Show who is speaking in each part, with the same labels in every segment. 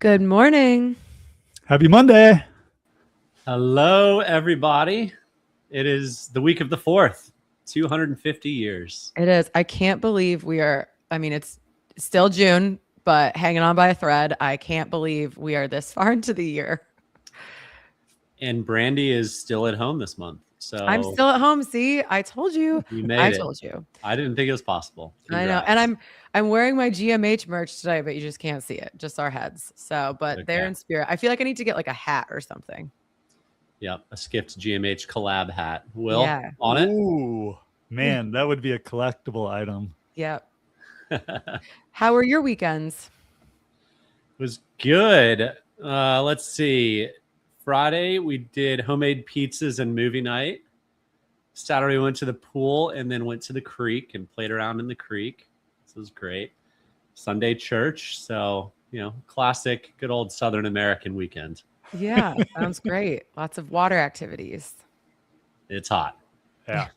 Speaker 1: Good morning.
Speaker 2: Happy Monday.
Speaker 3: Hello, everybody. It is the week of the 4th, 250 years.
Speaker 1: It is. I can't believe it's still June, but hanging on by a thread. I can't believe we are this far into the year.
Speaker 3: And Brandy is still at home this month. So
Speaker 1: I'm still at home. See, I told you.
Speaker 3: You made it.
Speaker 1: Told you.
Speaker 3: I didn't think it was possible.
Speaker 1: Congrats. I know. And I'm wearing my GMH merch today, but you just can't see it. Just our heads. So, but okay. They're in spirit. I feel like I need to get like a hat or something.
Speaker 3: Yep, a Skift GMH collab hat. Will on it?
Speaker 2: Ooh, man, that would be a collectible item.
Speaker 1: Yep. How were your weekends?
Speaker 3: It was good. Let's see. Friday, we did homemade pizzas and movie night. Saturday, we went to the pool and then went to the creek and played around in the creek. This was great. Sunday, church. So, classic, good old Southern American weekend.
Speaker 1: Yeah, sounds great. Lots of water activities.
Speaker 3: It's hot.
Speaker 2: Yeah.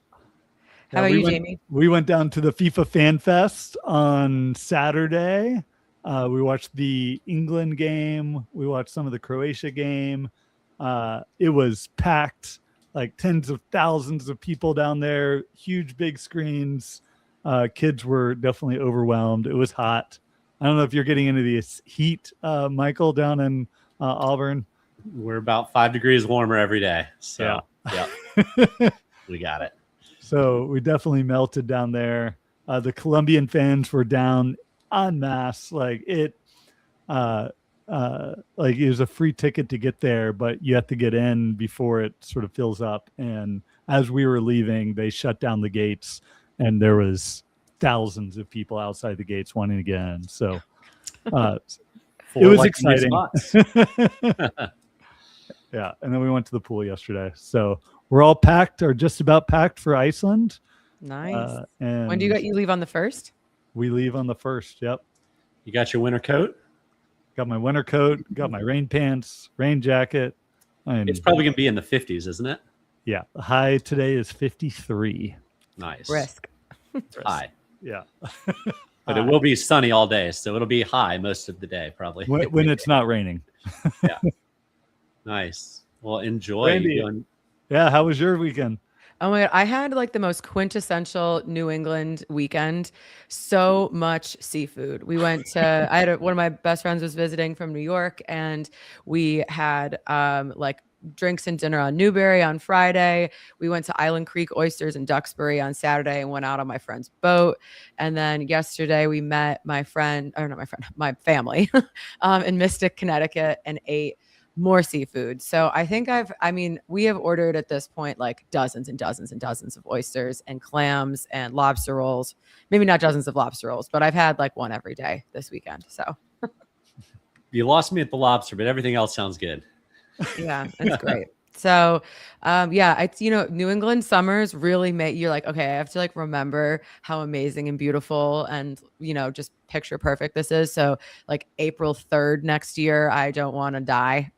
Speaker 1: How about you, Jamie?
Speaker 2: We went down to the FIFA Fan Fest on Saturday. We watched the England game. We watched some of the Croatia game. It was packed, like tens of thousands of people down there, huge, big screens. Kids were definitely overwhelmed. It was hot. I don't know if you're getting into the heat, Michael, down in Auburn.
Speaker 3: We're about 5 degrees warmer every day. So, yeah. We got it.
Speaker 2: So we definitely melted down there. The Colombian fans were down en masse. Like it was a free ticket to get there, but you have to get in before it sort of fills up. And as we were leaving, they shut down the gates, and there was thousands of people outside the gates wanting to get in. So it was exciting. Yeah, and then we went to the pool yesterday. So we're all packed, or just about packed, for Iceland.
Speaker 1: Nice. And when do you leave on the 1st?
Speaker 2: We leave on the 1st. Yep.
Speaker 3: You got your winter coat?
Speaker 2: Got my winter coat. Got my rain pants, rain jacket.
Speaker 3: It's probably going to be in the 50s, isn't it?
Speaker 2: Yeah. The high today is 53.
Speaker 3: Nice.
Speaker 1: Risk.
Speaker 3: High.
Speaker 2: Yeah.
Speaker 3: But it will be sunny all day, so it'll be high most of the day, probably.
Speaker 2: When it's not raining.
Speaker 3: Yeah. Nice. Well, enjoy.
Speaker 2: Yeah. How was your weekend?
Speaker 1: Oh my God. I had like the most quintessential New England weekend. So much seafood. We went to, one of my best friends was visiting from New York, and we had like drinks and dinner on Newberry on Friday. We went to Island Creek Oysters in Duxbury on Saturday and went out on my friend's boat. And then yesterday we met my family in Mystic, Connecticut, and ate more seafood. So I think we have ordered at this point like dozens and dozens and dozens of oysters and clams and lobster rolls. Maybe not dozens of lobster rolls, but I've had like one every day this weekend. So
Speaker 3: you lost me at the lobster, but everything else sounds good.
Speaker 1: Yeah, it's great. So, it's, New England summers really make you're like, okay, I have to like remember how amazing and beautiful and, just picture perfect this is. So like April 3rd next year, I don't want to die,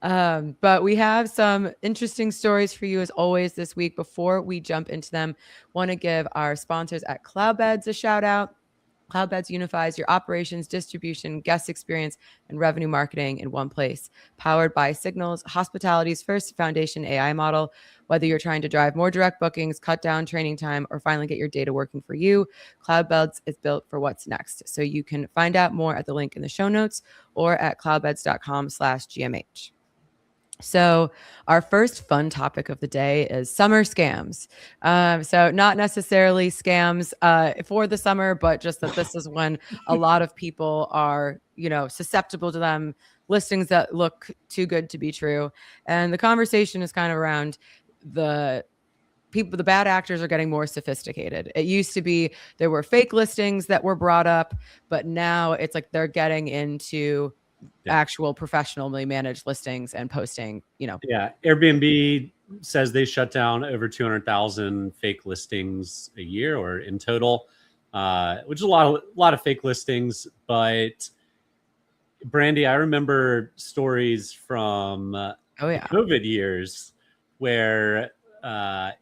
Speaker 1: But we have some interesting stories for you as always this week. Before we jump into them, want to give our sponsors at Cloudbeds a shout out. Cloudbeds unifies your operations, distribution, guest experience, and revenue marketing in one place. Powered by Signal's hospitality's first foundation AI model. Whether you're trying to drive more direct bookings, cut down training time, or finally get your data working for you, Cloudbeds is built for what's next. So you can find out more at the link in the show notes or at cloudbeds.com/GMH. So our first fun topic of the day is summer scams. So not necessarily scams for the summer, but just that this is when a lot of people are, susceptible to them, listings that look too good to be true. And the conversation is kind of around the bad actors are getting more sophisticated. It used to be there were fake listings that were brought up, but now it's like they're getting into actual professionally managed listings and posting,
Speaker 3: Yeah. Airbnb says they shut down over 200,000 fake listings a year or in total, which is a lot of fake listings. But Brandy, I remember stories from the COVID years where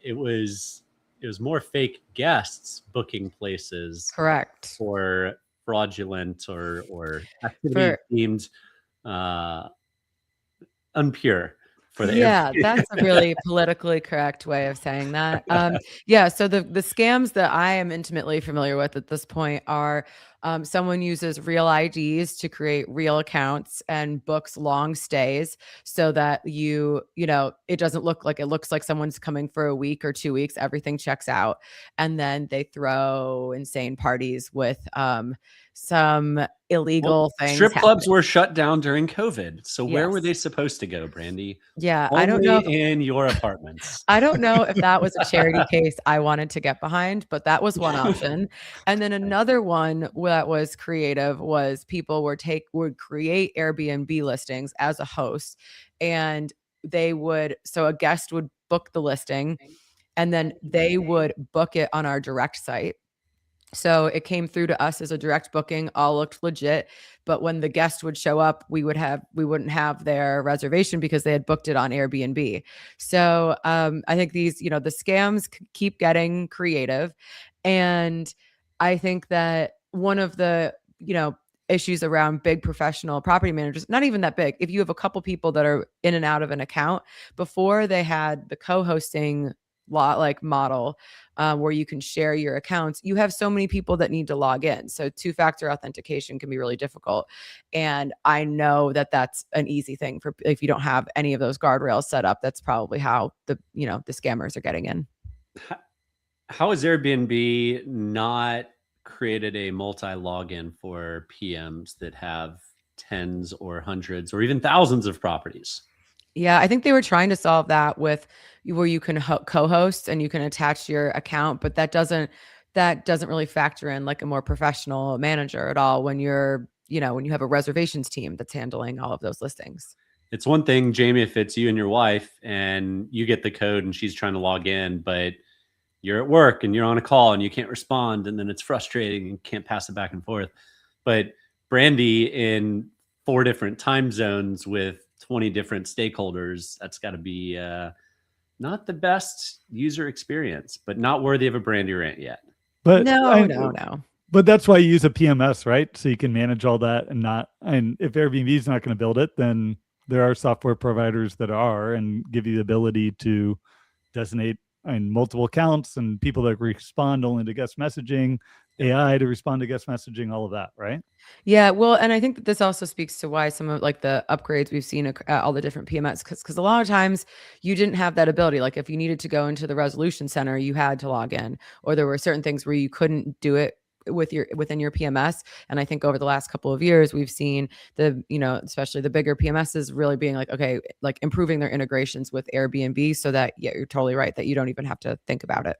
Speaker 3: it was more fake guests booking places.
Speaker 1: Correct.
Speaker 3: For fraudulent or activity
Speaker 1: For
Speaker 3: deemed unpure for the
Speaker 1: Yeah,
Speaker 3: Airbnb.
Speaker 1: that's a really politically correct way of saying that. Yeah, so the scams that I am intimately familiar with at this point are someone uses real IDs to create real accounts and books long stays so that it doesn't look like, it looks like someone's coming for a week or 2 weeks, everything checks out. And then they throw insane parties with some illegal things
Speaker 3: Strip clubs
Speaker 1: happening.
Speaker 3: were shut down during COVID. So where were
Speaker 1: Yes.
Speaker 3: they supposed to go, Brandy?
Speaker 1: Yeah, I don't know.
Speaker 3: Only in your apartments.
Speaker 1: I don't know if that was a charity case I wanted to get behind, but that was one option. And then another one that was creative was people would create Airbnb listings as a host, and so a guest would book the listing and then they would book it on our direct site. So it came through to us as a direct booking, all looked legit. But when the guest would show up, we wouldn't have their reservation because they had booked it on Airbnb. So I think the scams keep getting creative. And I think that one of the, issues around big professional property managers, not even that big. If you have a couple people that are in and out of an account, before they had the co-hosting model, where you can share your accounts, you have so many people that need to log in. So two-factor authentication can be really difficult. And I know that that's an easy thing for, if you don't have any of those guardrails set up, that's probably how the scammers are getting in.
Speaker 3: How has Airbnb not created a multi-login for PMs that have tens or hundreds or even thousands of properties?
Speaker 1: Yeah, I think they were trying to solve that with where you can co-host and you can attach your account, but that doesn't really factor in like a more professional manager at all when you're, when you have a reservations team that's handling all of those listings.
Speaker 3: It's one thing, Jamie, if it's you and your wife and you get the code and she's trying to log in, but you're at work and you're on a call and you can't respond, and then it's frustrating and can't pass it back and forth. But Brandy, in 4 different time zones with 20 different stakeholders, that's got to be not the best user experience, but not worthy of a Brandy rant yet.
Speaker 2: But
Speaker 1: no.
Speaker 2: But that's why you use a PMS, right? So you can manage all that and if Airbnb is not going to build it, then there are software providers that are and give you the ability to designate multiple accounts and people that respond only to guest messaging, AI to respond to guest messaging, all of that, right?
Speaker 1: Yeah, well, and I think that this also speaks to why some of like the upgrades we've seen at all the different PMS, because a lot of times you didn't have that ability. Like if you needed to go into the resolution center, you had to log in, or there were certain things where you couldn't do it within your PMS. And I think over the last couple of years, we've seen especially the bigger PMSs really being like, okay, like improving their integrations with Airbnb so that, yeah, you're totally right that you don't even have to think about it.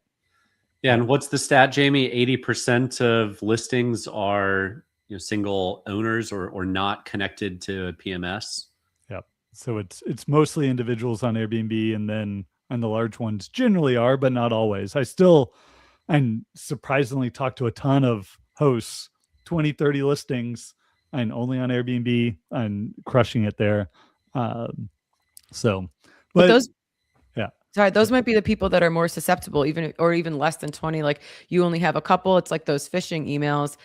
Speaker 3: Yeah. And what's the stat, Jamie? 80% of listings are single owners or not connected to a PMS.
Speaker 2: Yep. So it's mostly individuals on Airbnb, and then the large ones generally are, but not always. And surprisingly talk to a ton of hosts, 20, 30 listings, and only on Airbnb and crushing it there. But
Speaker 1: those,
Speaker 2: yeah.
Speaker 1: Sorry, those might be the people that are more susceptible, even less than 20. Like you only have a couple. It's like those phishing emails.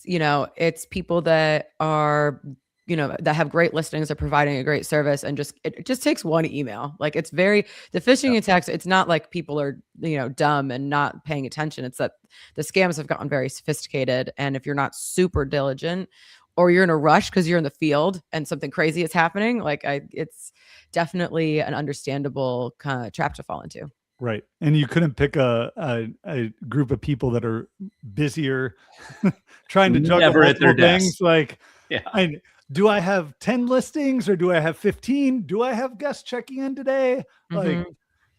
Speaker 1: It's people that are, that have great listings, are providing a great service, and it just takes one email. Like the phishing attacks. It's not like people are, dumb and not paying attention. It's that the scams have gotten very sophisticated. And if you're not super diligent, or you're in a rush because you're in the field and something crazy is happening, it's definitely an understandable kind of trap to fall into.
Speaker 2: Right. And you couldn't pick a group of people that are busier trying to juggle multiple things. Like, yeah. Do I have 10 listings or do I have 15? Do I have guests checking in today? Mm-hmm.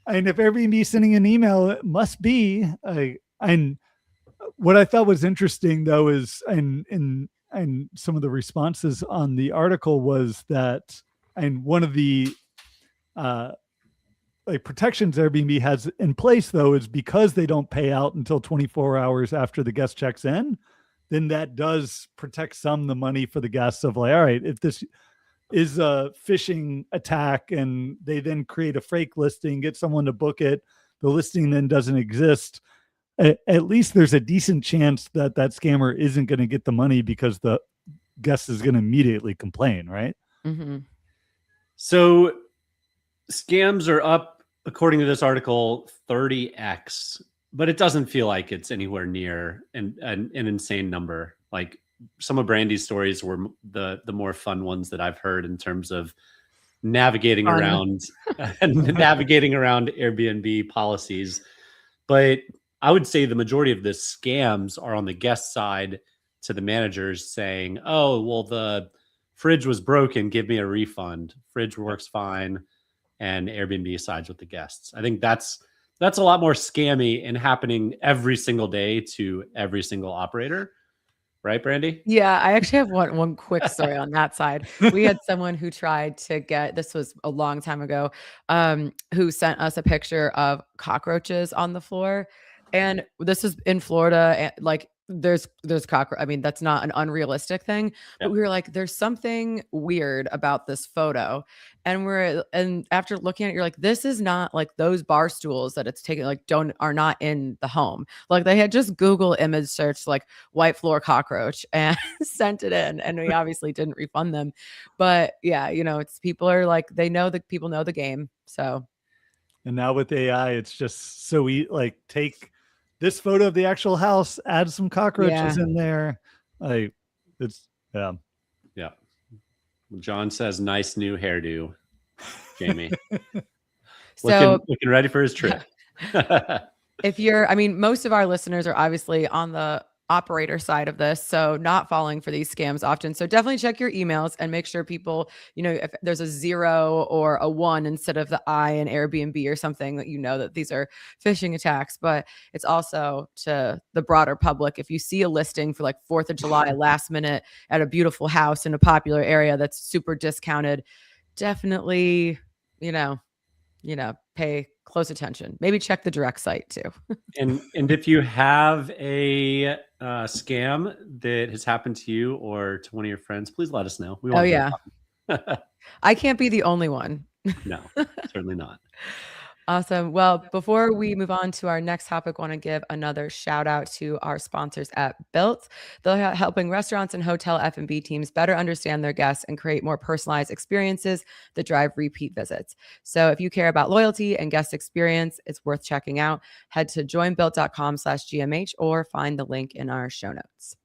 Speaker 2: And if Airbnb is sending an email, it must be. And what I thought was interesting though is, and some of the responses on the article was that, and one of the protections Airbnb has in place though is because they don't pay out until 24 hours after the guest checks in, then that does protect the money for the guests of like, all right, if this is a phishing attack and they then create a fake listing, get someone to book it, the listing then doesn't exist, at least there's a decent chance that scammer isn't going to get the money because the guest is going to immediately complain, right?
Speaker 1: Mm-hmm.
Speaker 3: So scams are up, according to this article, 30x, but it doesn't feel like it's anywhere near an insane number. Like some of Brandy's stories were the more fun ones that I've heard in terms of navigating around Airbnb policies. But I would say the majority of the scams are on the guest side to the managers saying, oh, well, the fridge was broken, give me a refund. Fridge works fine. And Airbnb sides with the guests. I think that's a lot more scammy and happening every single day to every single operator. Right, Brandy?
Speaker 1: Yeah, I actually have one quick story on that side. We had someone who tried to get, this was a long time ago, who sent us a picture of cockroaches on the floor. And this is in Florida, and like there's cockroach. I mean, that's not an unrealistic thing, but we were like, there's something weird about this photo. And after looking at it, you're like, this is not like those bar stools that it's taken, like are not in the home. Like they had just Google image searched like white floor cockroach and sent it in. And we obviously didn't refund them. But yeah, it's people are like, people know the game. So.
Speaker 2: And now with AI, it's just so we like take this photo of the actual house, add some cockroaches in there. Like it's
Speaker 3: yeah. John says, nice new hairdo, Jamie.
Speaker 1: So
Speaker 3: looking ready for his trip.
Speaker 1: Most of our listeners are obviously on the operator side of this, so not falling for these scams often. So definitely check your emails and make sure people, if there's a 0 or a 1 instead of the I in Airbnb or something, that that these are phishing attacks. But it's also to the broader public. If you see a listing for like 4th of July last minute at a beautiful house in a popular area that's super discounted, definitely, pay close attention. Maybe check the direct site too.
Speaker 3: and if you have a scam that has happened to you or to one of your friends, please let us know. We want
Speaker 1: I can't be the only one.
Speaker 3: No, certainly not.
Speaker 1: Awesome. Well, before we move on to our next topic, I want to give another shout out to our sponsors at Built. They're helping restaurants and hotel F&B teams better understand their guests and create more personalized experiences that drive repeat visits. So if you care about loyalty and guest experience, it's worth checking out. Head to joinbuilt.com/GMH or find the link in our show notes.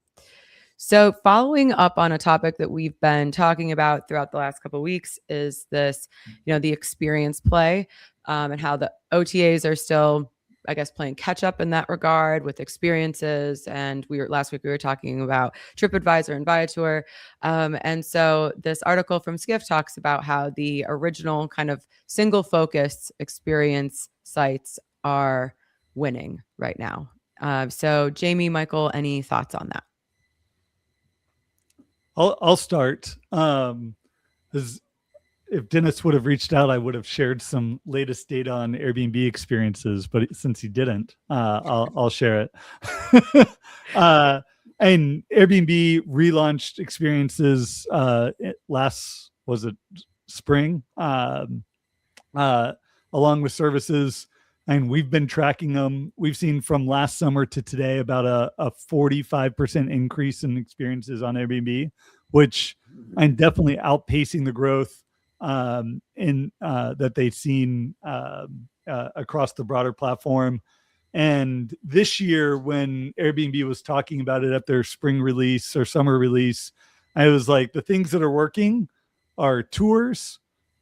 Speaker 1: So following up on a topic that we've been talking about throughout the last couple of weeks is this, the experience play, and how the OTAs are still, I guess, playing catch up in that regard with experiences. And last week we were talking about TripAdvisor and Viator. And so this article from Skift talks about how the original kind of single focused experience sites are winning right now. So Jamie, Michael, any thoughts on that?
Speaker 2: I'll start. If Dennis would have reached out, I would have shared some latest data on Airbnb experiences, but since he didn't, I'll share it. And Airbnb relaunched experiences spring, along with services, and we've been tracking them. We've seen from last summer to today about a 45% increase in experiences on Airbnb, which I'm definitely outpacing the growth that they've seen across the broader platform. And this year, when Airbnb was talking about it at their spring release or summer release, I was like, the things that are working are tours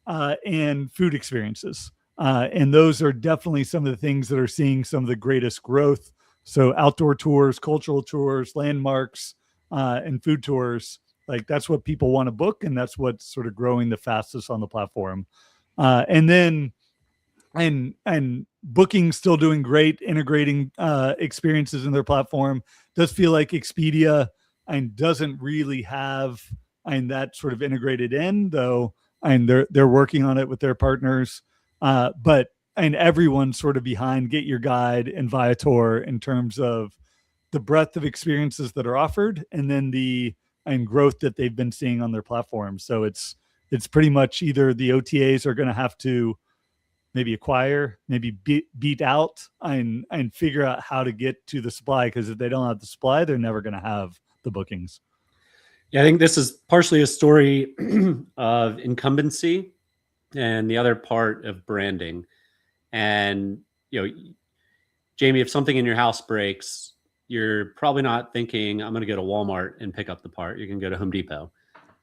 Speaker 2: and food experiences. And those are definitely some of the things that are seeing some of the greatest growth. So outdoor tours, cultural tours, landmarks, and food tours. Like that's what people want to book, and that's what's sort of growing the fastest on the platform. And Booking still doing great, integrating experiences in their platform. Does feel like Expedia and doesn't really have that sort of integrated in though, and they're working on it with their partners. But everyone's sort of behind GetYourGuide and Viator in terms of the breadth of experiences that are offered, and then the growth that they've been seeing on their platform. So it's pretty much either the OTAs are going to have to maybe acquire, maybe beat out and figure out how to get to the supply. Because if they don't have the supply, they're never going to have the bookings.
Speaker 3: Yeah, I think this is partially a story of incumbency and the other part of branding. And, Jamie, if something in your house breaks, you're probably not thinking, I'm going to go to Walmart and pick up the part. You're going to go to Home Depot.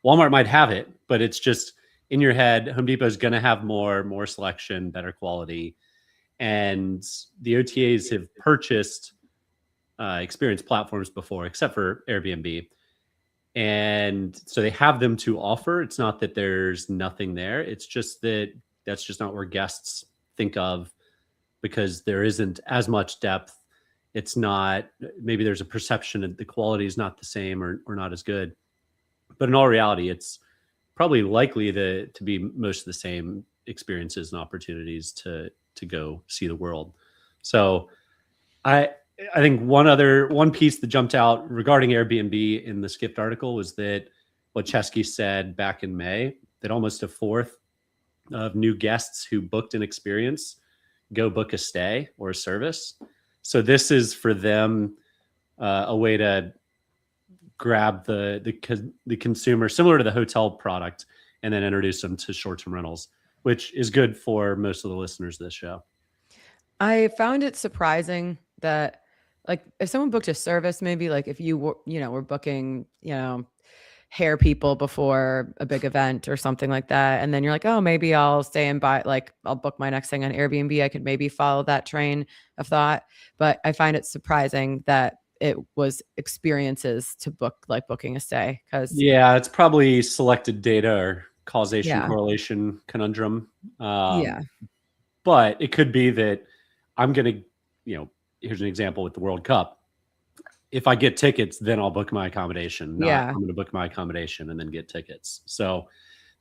Speaker 3: Walmart might have it, but it's just in your head. Home Depot is going to have more selection, better quality. And the OTAs have purchased experience platforms before, except for Airbnb. And so they have them to offer. It's not that there's nothing there. It's just that that's just not where guests think of, because there isn't as much depth. It's not, maybe there's a perception that the quality is not the same or not as good. But in all reality, it's probably likely to be most of the same experiences and opportunities to go see the world. So I think one piece that jumped out regarding Airbnb in the Skift article was that what Chesky said back in May, that almost a fourth of new guests who booked an experience go book a stay or a service. So this is for them a way to grab the consumer, similar to the hotel product, and then introduce them to short-term rentals, which is good for most of the listeners of this show.
Speaker 1: I found it surprising that, like, if someone booked a service, maybe like if you were, were booking, hair people before a big event or something like that, and then you're like, oh, maybe I'll stay and buy, like, I'll book my next thing on Airbnb. I could maybe follow that train of thought. But I find it surprising that it was experiences to book, like booking a stay. Because
Speaker 3: it's probably selected data or causation correlation conundrum. But it could be that I'm going to, here's an example with the World Cup. If I get tickets, then I'll book my accommodation. I'm going to book my accommodation and then get tickets. So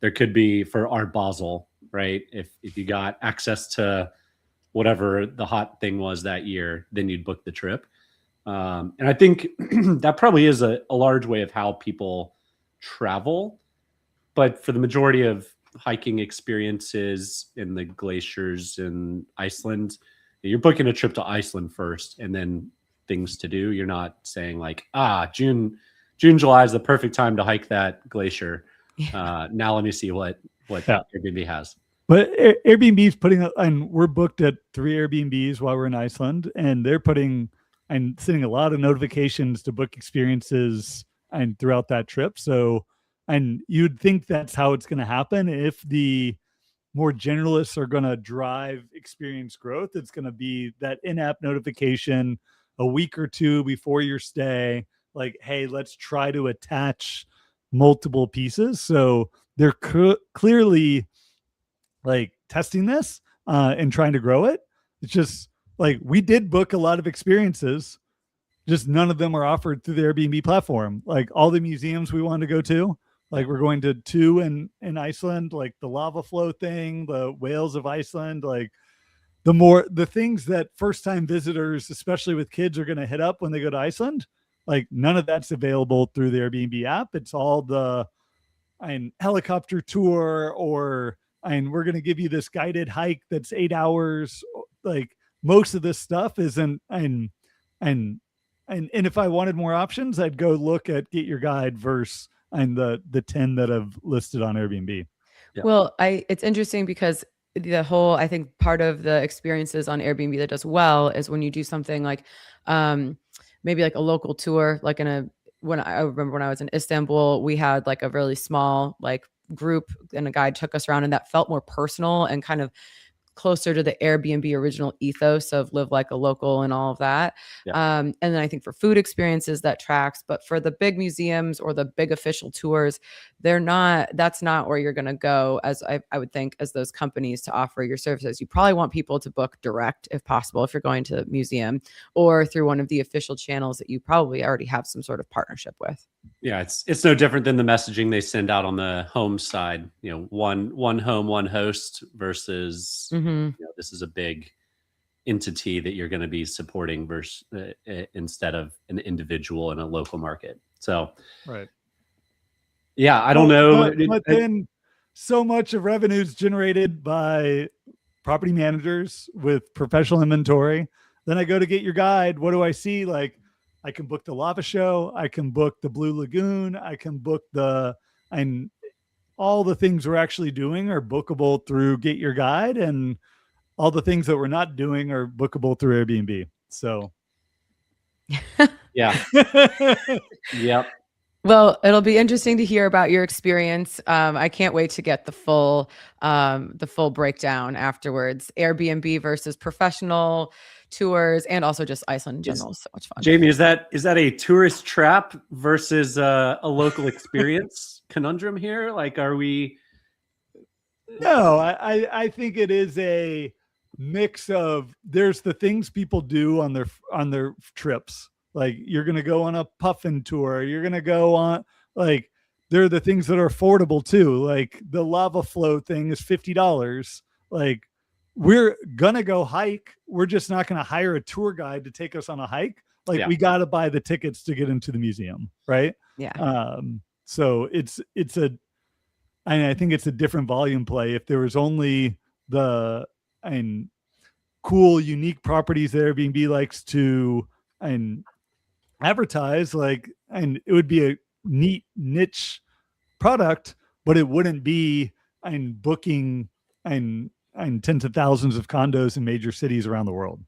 Speaker 3: there could be for Art Basel, right? If you got access to whatever the hot thing was that year, then you'd book the trip. And I think that probably is a large way of how people travel. But for the majority of hiking experiences in the glaciers in Iceland, you're booking a trip to Iceland first and then things to do. You're not saying like, June, July is the perfect time to hike that glacier. Now let me see what Airbnb has.
Speaker 2: But Airbnb is putting up, and we're booked at 3 Airbnbs while we're in Iceland, and they're putting and sending a lot of notifications to book experiences and throughout that trip. So, and you'd think that's how it's going to happen. If the more generalists are going to drive experience growth, it's going to be that in-app notification a week or two before your stay, like, hey, let's try to attach multiple pieces. So they're clearly like testing this and trying to grow it. It's just like, we did book a lot of experiences, just none of them are offered through the Airbnb platform. Like all the museums we wanted to go to, like we're going to 2 in Iceland, like the lava flow thing, the whales of Iceland, like the things that first time visitors, especially with kids, are going to hit up when they go to Iceland, like none of that's available through the Airbnb app. It's all the helicopter tour, or we're going to give you this guided hike that's 8 hours. Like most of this stuff isn't, and if I wanted more options, I'd go look at GetYourGuide versus the 10 that have listed on Airbnb.
Speaker 1: Yeah. Well, it's interesting because the whole, I think part of the experiences on Airbnb that does well is when you do something like maybe like a local tour, like I remember when I was in Istanbul, we had like a really small like group and a guide took us around, and that felt more personal and kind of closer to the Airbnb original ethos of live like a local and all of that. Yeah. And then I think for food experiences that tracks, but for the big museums or the big official tours, that's not where you're going to go, as I would think, as those companies to offer your services. You probably want people to book direct if possible, if you're going to the museum, or through one of the official channels that you probably already have some sort of partnership with. Yeah,
Speaker 3: it's no different than the messaging they send out on the home side. One home, one host versus this is a big entity that you're going to be supporting versus instead of an individual in a local market. So,
Speaker 2: right.
Speaker 3: Yeah, I don't know.
Speaker 2: But then so much of revenue is generated by property managers with professional inventory. Then I go to Get Your Guide. What do I see? Like, I can book the Lava Show. I can book the Blue Lagoon. I can book and all the things we're actually doing are bookable through Get Your Guide, and all the things that we're not doing are bookable through Airbnb. So,
Speaker 3: Yeah. Yep.
Speaker 1: Well, it'll be interesting to hear about your experience. I can't wait to get the full breakdown afterwards. Airbnb versus professional tours, and also just Iceland in general. So much fun.
Speaker 3: Jamie, is that a tourist trap versus a local experience conundrum here? Like, are we?
Speaker 2: No, I think it is a mix of, there's the things people do on their trips. Like, you're going to go on a puffin tour. You're going to go on, like, there are the things that are affordable too. Like, the lava flow thing is $50. Like, we're going to go hike. We're just not going to hire a tour guide to take us on a hike. Like, we got to buy the tickets to get into the museum. Right.
Speaker 1: Yeah.
Speaker 2: So I think it's a different volume play. If there was only cool, unique properties that Airbnb likes to advertise, and it would be a neat niche product, but it wouldn't be booking tens of thousands of condos in major cities around the world.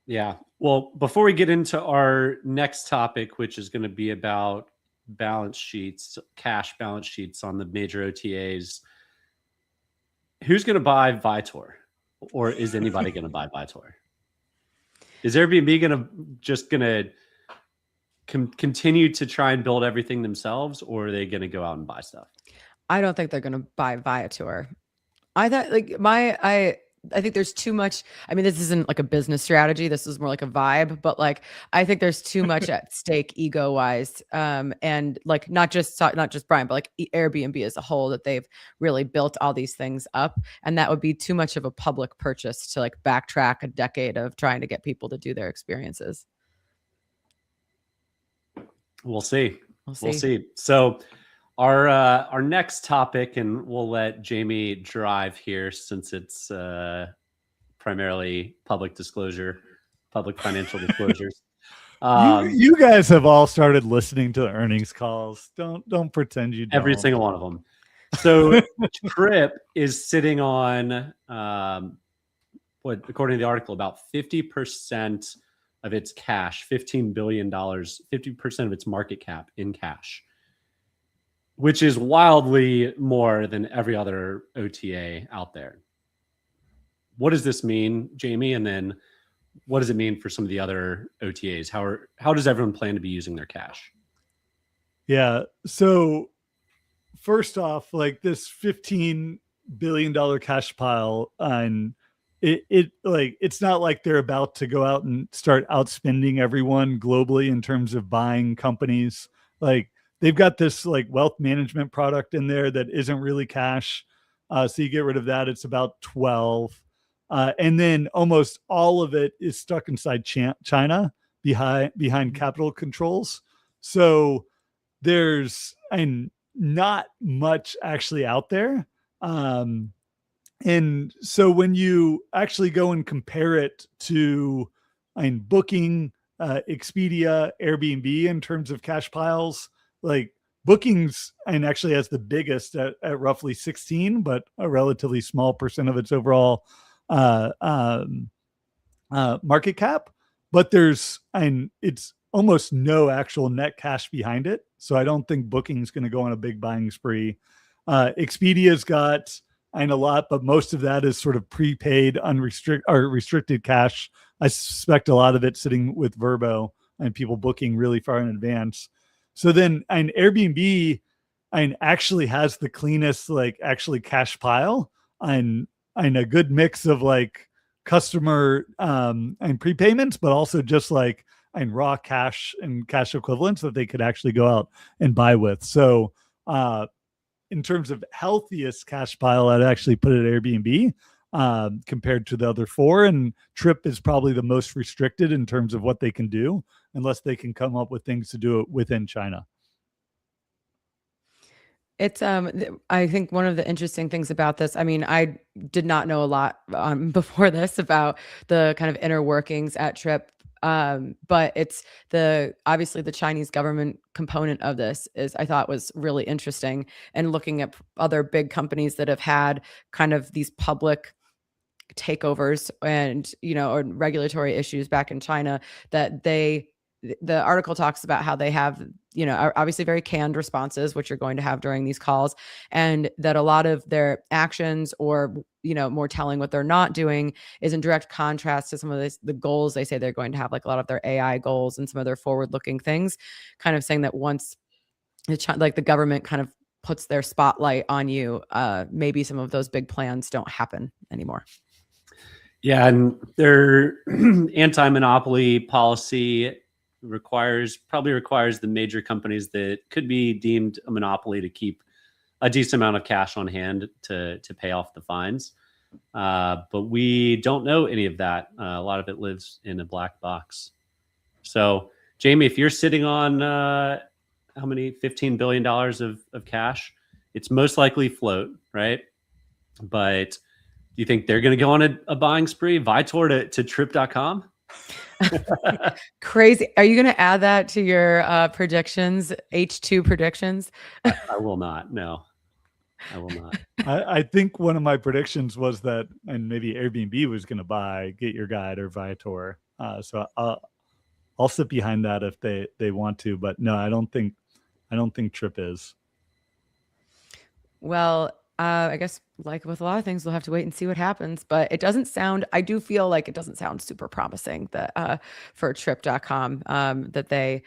Speaker 3: Yeah. Well, before we get into our next topic, which is going to be about balance sheets, cash balance sheets on the major OTAs, who's going to buy Viator, or is anybody going to buy Viator? Is Airbnb going to continue to try and build everything themselves, or are they going to go out and buy stuff?
Speaker 1: I don't think they're going to buy Viator. I think there's too much. I mean, this isn't like a business strategy. This is more like a vibe, but like, I think there's too much at stake ego wise. And like, not just Brian, but like Airbnb as a whole, that they've really built all these things up. And that would be too much of a public purchase to like backtrack a decade of trying to get people to do their experiences.
Speaker 3: We'll see. So our next topic, and we'll let Jamie drive here since it's primarily public financial disclosures.
Speaker 2: You guys have all started listening to the earnings calls. Don't pretend you don't.
Speaker 3: Every single one of them. So Trip is sitting on according to the article, about 50% of its cash, $15 billion, 50% of its market cap in cash, which is wildly more than every other OTA out there. What does this mean, Jamie? And then what does it mean for some of the other OTAs? How does everyone plan to be using their cash?
Speaker 2: Yeah. So first off, like, this $15 billion cash pile, and it's not like they're about to go out and start outspending everyone globally in terms of buying companies. Like, they've got this like wealth management product in there that isn't really cash. So you get rid of that. It's about 12. And then almost all of it is stuck inside China behind capital controls. So there's not much actually out there. And so when you actually go and compare it to Booking, Expedia, Airbnb in terms of cash piles, like, Bookings actually has the biggest at roughly 16, but a relatively small percent of its overall market cap. But it's almost no actual net cash behind it. So I don't think Booking's going to go on a big buying spree. Expedia's got a lot, but most of that is sort of prepaid, restricted cash. I suspect a lot of it sitting with Vrbo and people booking really far in advance. So then Airbnb actually has the cleanest, like, actually cash pile and a good mix of like customer and prepayments, but also just like raw cash and cash equivalents that they could actually go out and buy with. So in terms of healthiest cash pile, I'd actually put it at Airbnb compared to the other four. And Trip is probably the most restricted in terms of what they can do, unless they can come up with things to do it within China.
Speaker 1: It's I think one of the interesting things about this, I mean, I did not know a lot before this about the kind of inner workings at Trip. But it's obviously the Chinese government component of this is, I thought, was really interesting, and looking at other big companies that have had kind of these public takeovers and, or regulatory issues back in China, that the article talks about how they have, are obviously very canned responses, which you're going to have during these calls, and that a lot of their actions, or, more telling what they're not doing, is in direct contrast to some of the goals they say they're going to have, like a lot of their AI goals and some of their forward-looking things, kind of saying that once the government kind of puts their spotlight on you, maybe some of those big plans don't happen anymore.
Speaker 3: Yeah, and their anti-monopoly policy probably requires the major companies that could be deemed a monopoly to keep a decent amount of cash on hand to pay off the fines. But we don't know any of that. A lot of it lives in a black box. So, Jamie, if you're sitting on how many $15 billion of cash, it's most likely float, right? But do you think they're going to go on a buying spree, Viator to Trip.com?
Speaker 1: Crazy. Are you going to add that to your predictions, H2 predictions?
Speaker 3: I will not. No, I will not.
Speaker 2: I think one of my predictions was that, and maybe Airbnb was going to buy GetYourGuide or Viator. So I'll sit behind that if they want to, but no, I don't think Trip is.
Speaker 1: Well, I guess like with a lot of things, we'll have to wait and see what happens, but I do feel like it doesn't sound super promising that for Trip.com, that they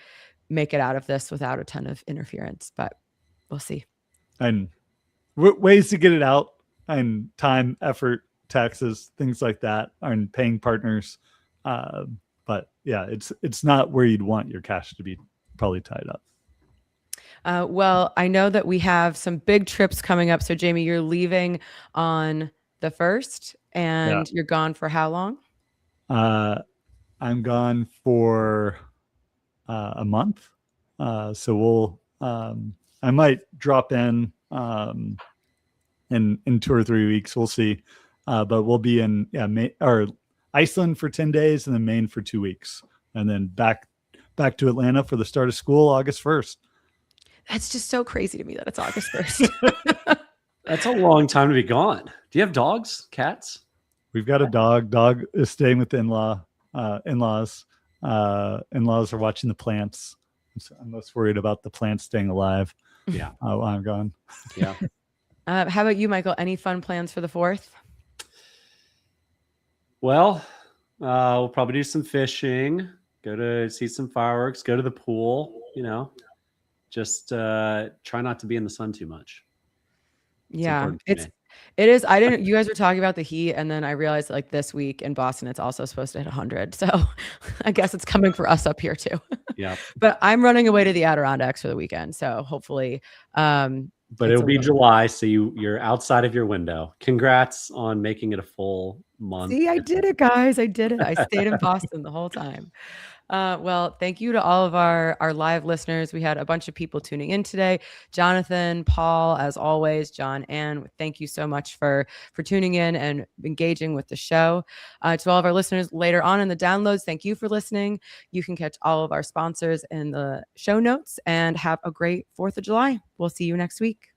Speaker 1: make it out of this without a ton of interference, but we'll see.
Speaker 2: And ways to get it out, and time, effort, taxes, things like that, and paying partners. But yeah, it's not where you'd want your cash to be probably tied up.
Speaker 1: Well, I know that we have some big trips coming up. So Jamie, you're leaving on the 1st, and you're gone for how long?
Speaker 2: I'm gone for a month. So I might drop in 2 or 3 weeks. We'll see. But we'll be in Iceland for 10 days, and then Maine for 2 weeks, and then back to Atlanta for the start of school, August 1st.
Speaker 1: That's just so crazy to me that it's August 1st.
Speaker 3: That's a long time to be gone. Do you have dogs, cats?
Speaker 2: We've got a dog. Dog is staying with in-laws. In-laws are watching the plants. So I'm most worried about the plants staying alive.
Speaker 3: Yeah.
Speaker 2: While I'm gone.
Speaker 3: Yeah.
Speaker 1: How about you, Michael? Any fun plans for the 4th?
Speaker 3: Well, we'll probably do some fishing, go to see some fireworks, go to the pool, just try not to be in the sun too much.
Speaker 1: Yeah, it is. You guys were talking about the heat, and then I realized like this week in Boston, it's also supposed to hit 100. So I guess it's coming for us up here too.
Speaker 3: Yeah.
Speaker 1: But I'm running away to the Adirondacks for the weekend. So hopefully,
Speaker 3: but it'll be July. So you're outside of your window. Congrats on making it a full month.
Speaker 1: See, I did it, guys. I did it. I stayed in Boston the whole time. Well, thank you to all of our live listeners. We had a bunch of people tuning in today. Jonathan, Paul, as always, John, Ann, thank you so much for tuning in and engaging with the show. To all of our listeners later on in the downloads, thank you for listening. You can catch all of our sponsors in the show notes, and have a great 4th of July. We'll see you next week.